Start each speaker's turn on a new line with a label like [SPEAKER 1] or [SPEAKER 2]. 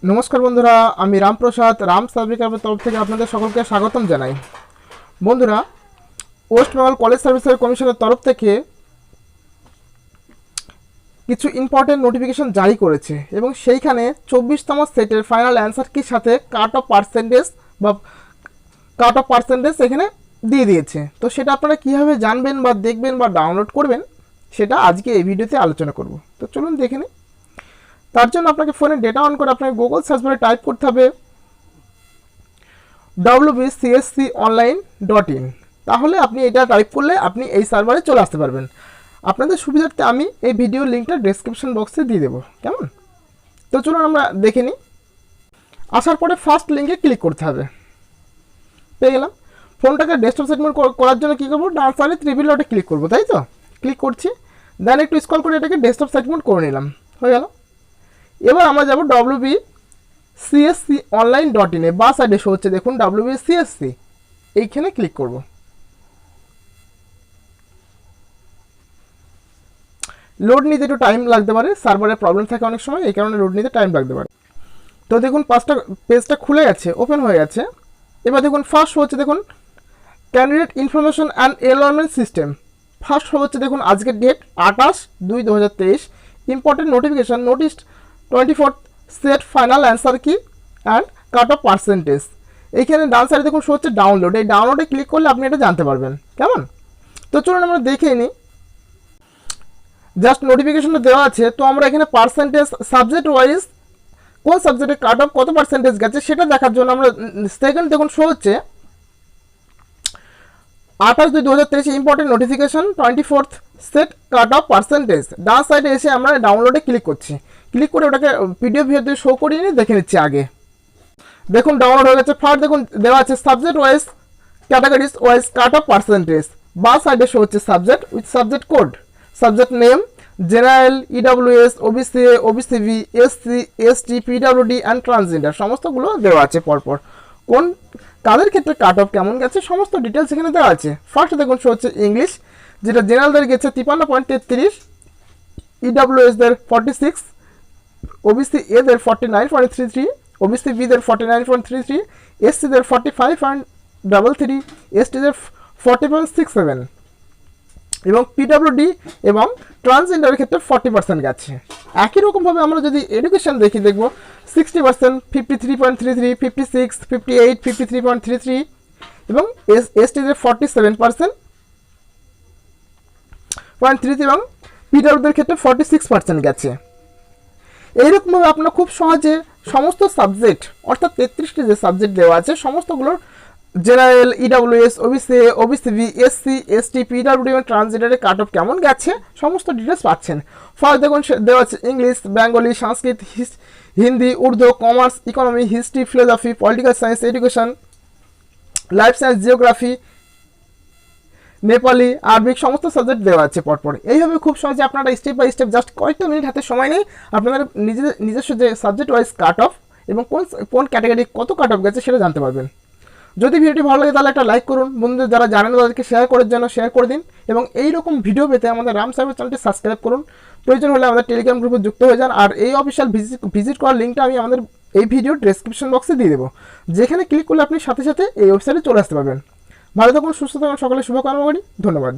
[SPEAKER 1] नमस्कार बंधुरा आमी रामप्रसाद रामcybercafe तरफ থেকে আপনাদের সকলকে স্বাগতম জানাই। বন্ধুরা ওয়েস্ট বেঙ্গল কলেজ সার্ভিসেস কমিশনের তরফ থেকে কিছু ইম্পর্টেন্ট নোটিফিকেশন জারি করেছে এবং সেইখানে 24তম সেটের ফাইনাল অ্যানসার কির সাথে কাট অফ পার্সেন্টেজ এখানে দিয়ে দিয়েছে। তো সেটা আপনারা কিভাবে জানবেন বা দেখবেন বা ডাউনলোড করবেন সেটা আজকে এই ভিডিওতে আলোচনা করব। তো চলুন দেখে নিই। তার জন্য আপনাকে ফোনে ডেটা অন করে আপনাকে গুগল সার্চ বারে টাইপ করতে হবে wbcsconline.in। তাহলে আপনি এটা টাইপ করলে আপনি এই সার্ভারে চলে আসতে পারবেন। আপনাদের সুবিধার্থে আমি এই ভিডিও লিঙ্কটা ডেসক্রিপশন বক্সে দিয়ে দেবো, কেমন? তো চলুন আমরা দেখে নিই। আসার পরে ফার্স্ট লিঙ্কে ক্লিক করতে হবে। পেয়ে গেলাম। ফোনটাকে ডেস্কটপ সেট মোড করার জন্য কী করবো, ডান সাইডে ত্রিবিল ডটে ক্লিক করবো, তাই তো? ক্লিক করছি, দেন একটু স্ক্রল করে এটাকে ডেস্কটপ সেট মোড করে নিলাম, হয়ে গেল। এবার আমরা যাব wbcsconline.in এ। বা সাইডে শো হচ্ছে দেখুন wbcsc, এইখানে ক্লিক করব। লোড নিতে একটু টাইম লাগতে পারে, সার্ভারের প্রবলেম থাকে অনেক সময়, এই কারণে লোড নিতে টাইম লাগতে পারে। তো দেখুন পেজটা খুলে গেছে, ওপেন হয়ে গেছে। এবার দেখুন ফার্স্ট শো হচ্ছে দেখুন candidate information and enrolment system. First show হচ্ছে দেখুন আজকের date 28/2/2023। Important notification notice 24th set final answer key and cut off percentage. এইখানে ডান সাইডে দেখুন শো হচ্ছে ডাউনলোড। এই ডাউনলোডে ক্লিক করলে আপনি এটা জানতে পারবেন, কেমন? তো চলুন আমরা দেখে নিই। জাস্ট নোটিফিকেশনটা দেওয়া আছে, তো আমরা এখানে পার্সেন্টেজ সাবজেক্ট ওয়াইজ কোন সাবজেক্টে কাট অফ কত পার্সেন্টেজ গেছে সেটা দেখার জন্য আমরা সেকেন্ড দেখুন শো হচ্ছে 28/2/2023 important notification 24th set cut off percentage. ডান সাইডে এসে আমরা ডাউনলোডে ক্লিক করছি। ক্লিক করে ওটাকে পিডিএফ ভিডিওতে শো করিয়ে নিয়ে দেখে নিচ্ছি আগে। দেখুন ডাউনলোড হয়ে গেছে। ফার্স্ট দেখুন দেওয়া আছে সাবজেক্ট ওয়াইজ ক্যাটাগরিজ ওয়াইজ কাট অফ পার্সেন্টেজ। বা সাইডে শো হচ্ছে subject with subject code, subject name, general, EWS, OBC, OBC B, SC, ST, PWD and transgender সমস্তগুলো দেওয়া আছে পরপর। কোন কাদের ক্ষেত্রে কাট অফ কেমন গেছে সমস্ত ডিটেলস এখানে দেওয়া আছে। ফার্স্ট দেখুন শো হচ্ছে ইংলিশ, যেটা জেনারেলদের গেছে 53.33, ইডব্লিউএসদের 46, ওবিসি এদের 49.33, ওবিসি বিদের 49.33, এসসিদের 45.33, এসটিদের 40.67 এবং পিডব্লিউডি এবং ট্রান্সজেন্ডারের ক্ষেত্রে 40% গেছে। একই রকমভাবে আমরা যদি এডুকেশন দেখি দেখব 60%, 53.33, 56, 58, 53.33 এবং এসটিদের 47.33 এবং পিডব্লিউডির ক্ষেত্রে 46% গেছে। এইরকমভাবে আপনারা খুব সহজে সমস্ত সাবজেক্ট অর্থাৎ 33টি যে সাবজেক্ট দেওয়া আছে সমস্তগুলোর general, EWS, OBC, OBC B, SC, ST, PWD এবং ট্রান্সজেন্ডারের কাট অফ কেমন গেছে সমস্ত ডিটেলস পাচ্ছেন। ফার্স্ট দেখুন দেওয়া আছে English, Bengali, Sanskrit, Hindi, Urdu, commerce, economy, history, philosophy, political science, education, life science, geography, Nepali, Arabic সমস্ত সাবজেক্ট দেওয়া আছে পরপর। এইভাবে খুব সহজে আপনারা স্টেপ বাই স্টেপ জাস্ট কয়েকটা মিনিট হাতে সময় নেই আপনাদের নিজস্ব যে সাবজেক্ট ওয়াইজ কাট অফ এবং কোন ক্যাটাগরি কত কাট অফ গেছে সেটা জানতে পারবেন। যদি ভিডিওটি ভালো লাগে তাহলে একটা লাইক করুন, বন্ধুদের যারা জানেন তাদেরকে শেয়ার করার জন্য শেয়ার করে দিন এবং এই রকম ভিডিও পেতে আমাদের রাম সাইবার চ্যানেলটি সাবস্ক্রাইব করুন। প্রয়োজন হলে আমাদের টেলিগ্রাম গ্রুপে যুক্ত হয়ে যান। আর এই অফিসিয়াল ভিজিট করার লিঙ্কটা আমি আমাদের এই ভিডিওর ডেসক্রিপশন বক্সে দিয়ে দেবো, যেখানে ক্লিক করলে আপনি সাথে সাথে এই ওয়েবসাইটে চলে আসতে পারবেন। ভালো থাকুন, সুস্থ থাকুন, সকলে শুভকামনা করি। ধন্যবাদ।